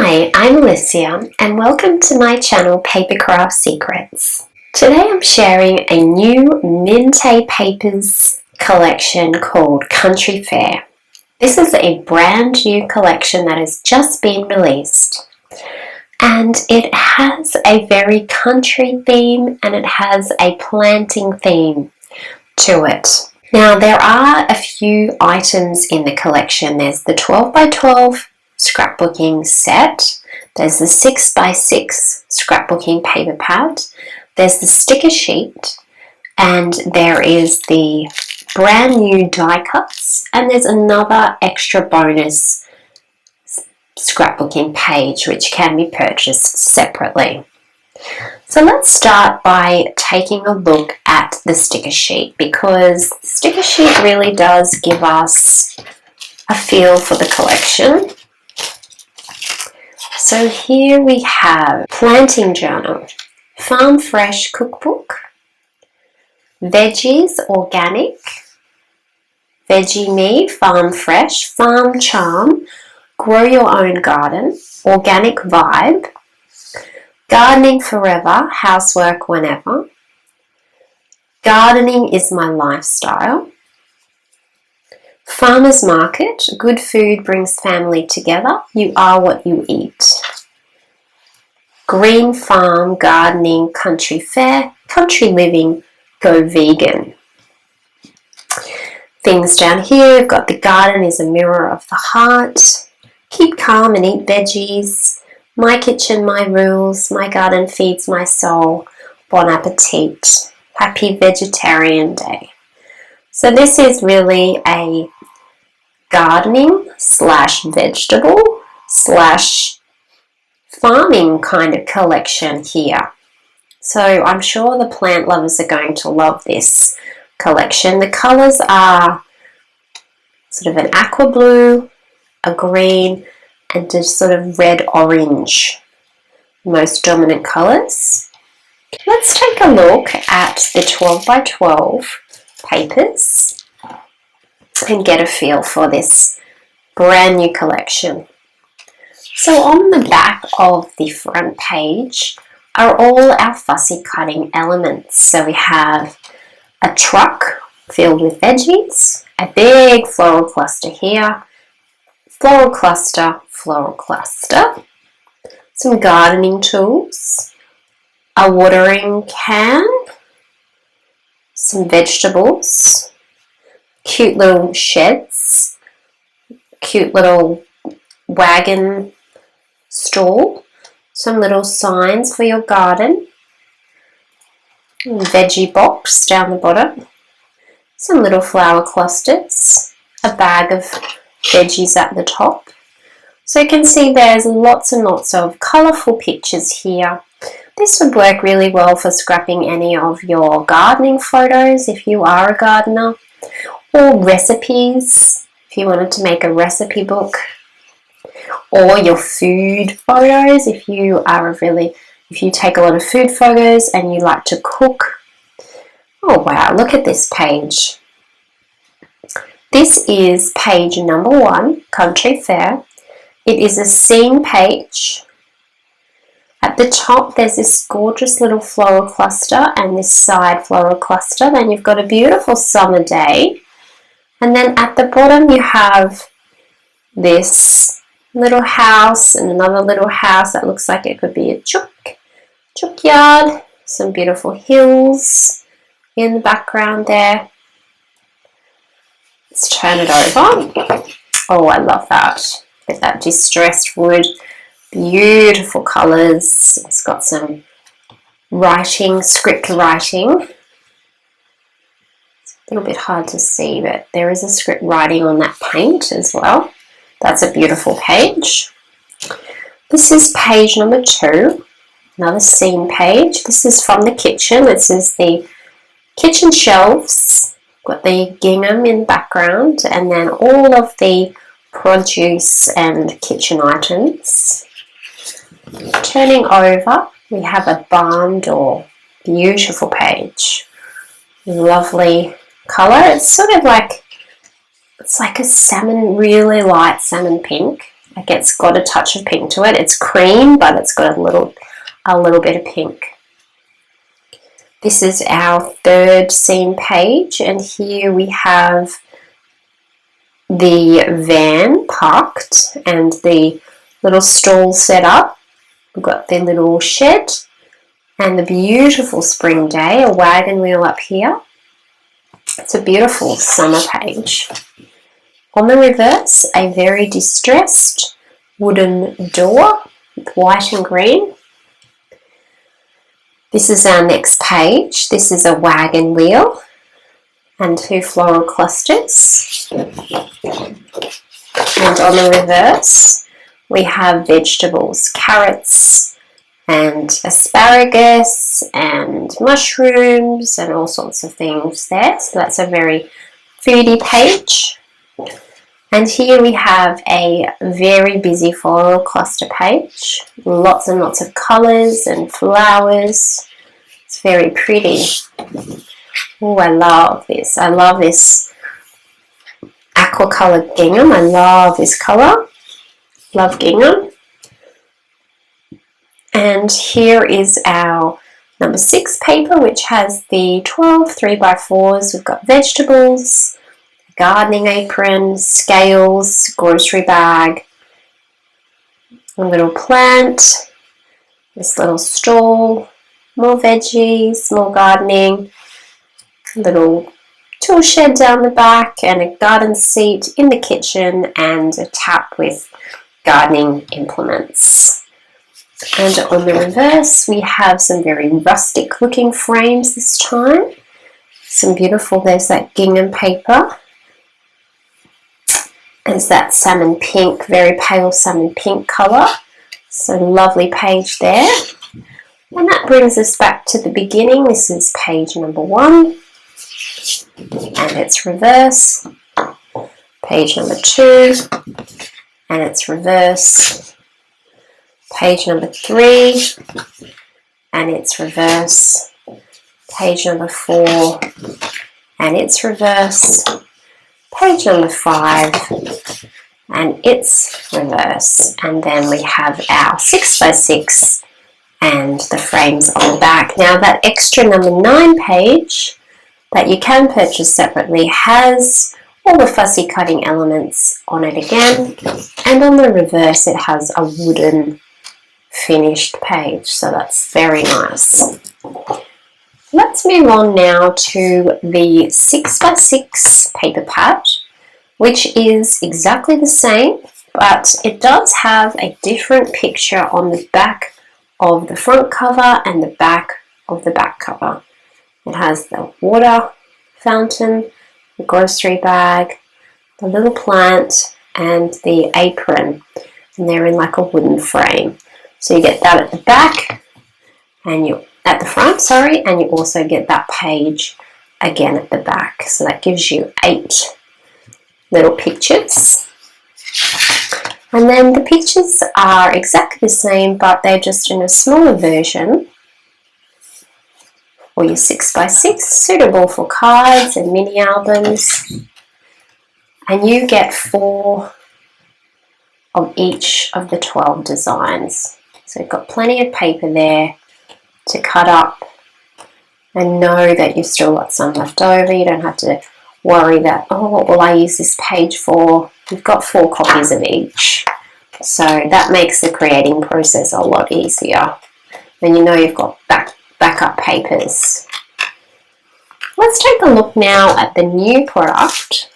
Hi, I'm Alicia and welcome to my channel Papercraft Secrets. Today I'm sharing a new Mintay Papers collection called Country Fair. This is a brand new collection that has just been released and it has a very country theme and it has a planting theme to it. Now there are a few items in the collection. There's the 12 by 12 scrapbooking set, there's the 6x6 scrapbooking paper pad, there's the sticker sheet, and there is the brand new die cuts, and there's another extra bonus scrapbooking page which can be purchased separately. So let's start by taking a look at the sticker sheet, because the sticker sheet really does give us a feel for the collection. So here we have Planting Journal, Farm Fresh Cookbook, Veggies Organic, Veggie Me, Farm Fresh, Farm Charm, Grow Your Own Garden, Organic Vibe, Gardening Forever, Housework Whenever, Gardening is My Lifestyle, Farmer's Market, Good Food Brings Family Together, You Are What You Eat, Green Farm, Gardening, Country Fair, Country Living, Go Vegan. Things down here, we've got The Garden is a Mirror of the Heart, Keep Calm and Eat Veggies, My Kitchen, My Rules, My Garden Feeds My Soul, Bon Appetit, Happy Vegetarian Day. So this is really a gardening slash vegetable slash farming kind of collection here. So I'm sure the plant lovers are going to love this collection. The colours are sort of an aqua blue, a green, and just sort of red-orange, most dominant colours. Let's take a look at the 12 by 12 papers and get a feel for this brand new collection. So on the back of the front page are all our fussy cutting elements. So we have a truck filled with veggies, a big floral cluster here, floral cluster, some gardening tools, a watering can, some vegetables, cute little sheds, cute little wagon stall, some little signs for your garden, veggie box down the bottom, some little flower clusters, a bag of veggies at the top. So you can see there's lots and lots of colourful pictures here. This would work really well for scrapping any of your gardening photos if you are a gardener, or recipes if you wanted to make a recipe book, or your food photos if you take a lot of food photos and you like to cook. Oh wow, look at this page. This is page number 1, Country Fair. It is a scene page. At the top there's this gorgeous little floral cluster and this side floral cluster. Then you've got a beautiful summer day. And then at the bottom you have this little house and another little house that looks like it could be a chook yard. Some beautiful hills in the background there. Let's turn it over. Oh, I love that. With that distressed wood. Beautiful colours. It's got some writing, script writing. It's a little bit hard to see, but there is a script writing on that paint as well. That's a beautiful page. This is page number 2, another scene page. This is from the kitchen. This is the kitchen shelves. Got the gingham in the background, and then all of the produce and kitchen items. Turning over, we have a barn door. Beautiful page. Lovely colour. It's sort of like, it's like a salmon, really light salmon pink. It's got a touch of pink to it. It's cream, but it's got a little bit of pink. This is our third scene page, and here we have the van parked and the little stall set up. We've got the little shed and the beautiful spring day, a wagon wheel up here. It's a beautiful summer page. On the reverse, a very distressed wooden door with white and green. This is our next page. This is a wagon wheel and 2 floral clusters. And on the reverse, we have vegetables, carrots and asparagus and mushrooms and all sorts of things there. So that's a very foodie page. And here we have a very busy floral cluster page. Lots and lots of colours and flowers. It's very pretty. Oh, I love this. I love this aqua coloured gingham. I love this colour. Love gingham. And here is our number 6 paper, which has the 12 3x4s. We've got vegetables, gardening apron, scales, grocery bag, a little plant, this little stall, more veggies, more gardening, a little tool shed down the back and a garden seat in the kitchen and a tap with gardening implements. And on the reverse we have some very rustic looking frames this time. Some beautiful, there's that gingham paper. There's that salmon pink, very pale salmon pink colour. So lovely page there. And that brings us back to the beginning. This is page number 1. And it's reverse. Page number 2. And it's reverse. Page number 3. And it's reverse. Page number 4. And it's reverse. Page number 5, and it's reverse. And then we have our 6x6 and the frames on the back. Now that extra number 9 page that you can purchase separately has all the fussy cutting elements on it again, and on the reverse it has a wooden finished page, so that's very nice. Let's move on now to the 6x6 paper pad, which is exactly the same, but it does have a different picture on the back of the front cover and the back of the back cover. It has the water fountain, the grocery bag, the little plant, and the apron, and they're in like a wooden frame. So you get that at the back, and at the front, sorry, and you also get that page again at the back. So that gives you 8 little pictures. And then the pictures are exactly the same, but they're just in a smaller version for your 6x6, suitable for cards and mini albums. And you get 4 of each of the 12 designs. So you've got plenty of paper there to cut up, and know that you've still got some left over. You don't have to worry that, oh, what will I use this page for? You've got 4 copies of each. So that makes the creating process a lot easier when you know you've got backup papers. Let's take a look now at the new product,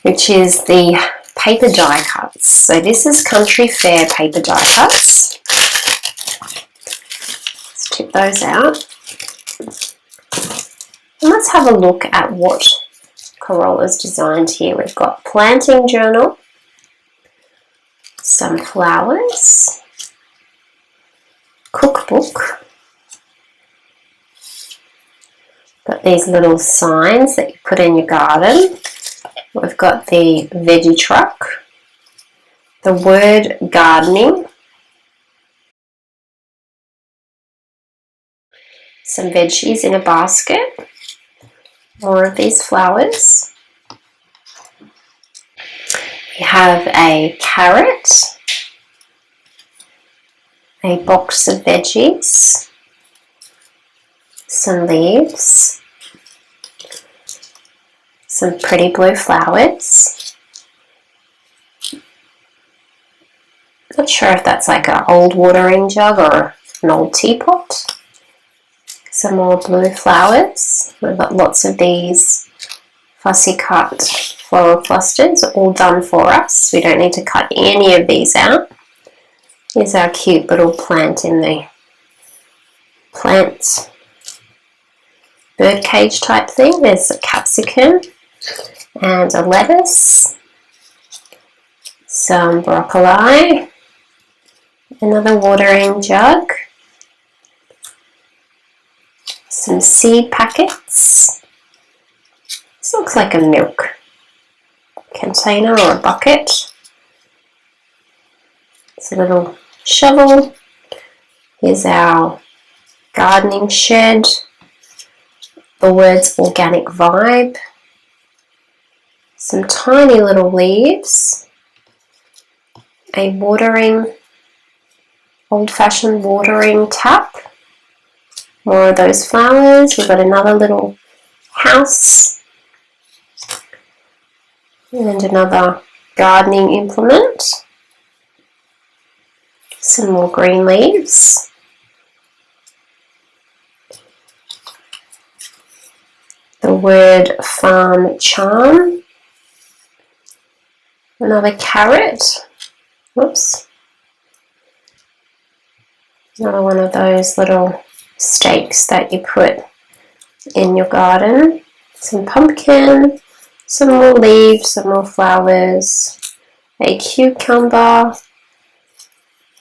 which is the paper die cuts. So this is Country Fair paper die cuts. Tip those out. And let's have a look at what Corolla's designed here. We've got planting journal, some flowers, cookbook, got these little signs that you put in your garden. We've got the veggie truck, the word gardening, some veggies in a basket, more of these flowers. We have a carrot, a box of veggies, some leaves, some pretty blue flowers. Not sure if that's like an old watering jug or an old teapot. Some more blue flowers. We've got lots of these fussy cut floral clusters all done for us. We don't need to cut any of these out. Here's our cute little plant in the plant bird cage type thing. There's a capsicum and a lettuce, some broccoli, another watering jug, some seed packets. This looks like a milk container or a bucket. It's a little shovel. Here's our gardening shed. The words organic vibe. Some tiny little leaves. A watering, old-fashioned watering tap. More of those flowers. We've got another little house. And another gardening implement. Some more green leaves. The word farm charm. Another carrot. Whoops. Another one of those little stakes that you put in your garden. Some pumpkin. Some more leaves, some more flowers. A cucumber.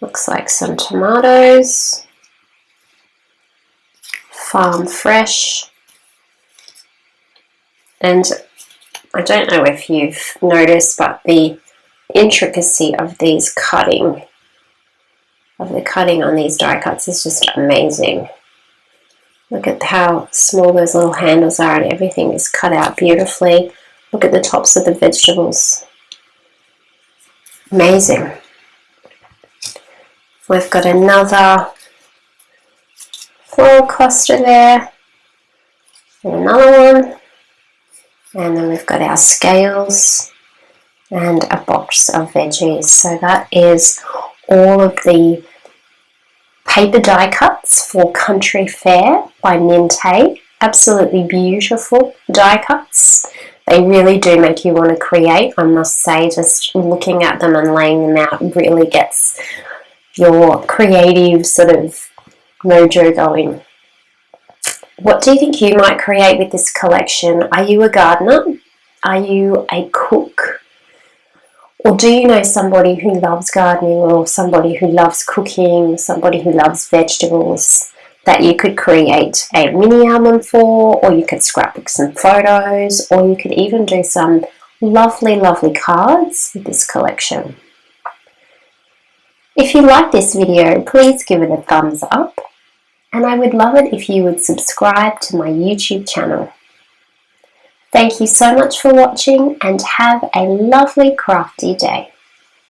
Looks like some tomatoes. Farm fresh. And I don't know if you've noticed, but the intricacy of these cutting, on these die cuts is just amazing. Look at how small those little handles are, and everything is cut out beautifully. Look at the tops of the vegetables. Amazing. We've got another floral cluster there, and another one. And then we've got our scales and a box of veggies. So that is all of the paper die cuts for Country Fair by Mintay. Absolutely beautiful die cuts. They really do make you want to create, I must say. Just looking at them and laying them out really gets your creative sort of mojo going. What do you think you might create with this collection? Are you a gardener? Are you a cook? Or do you know somebody who loves gardening, or somebody who loves cooking, somebody who loves vegetables that you could create a mini album for, or you could scrapbook some photos, or you could even do some lovely, lovely cards with this collection? If you like this video, please give it a thumbs up. And I would love it if you would subscribe to my YouTube channel. Thank you so much for watching, and have a lovely crafty day.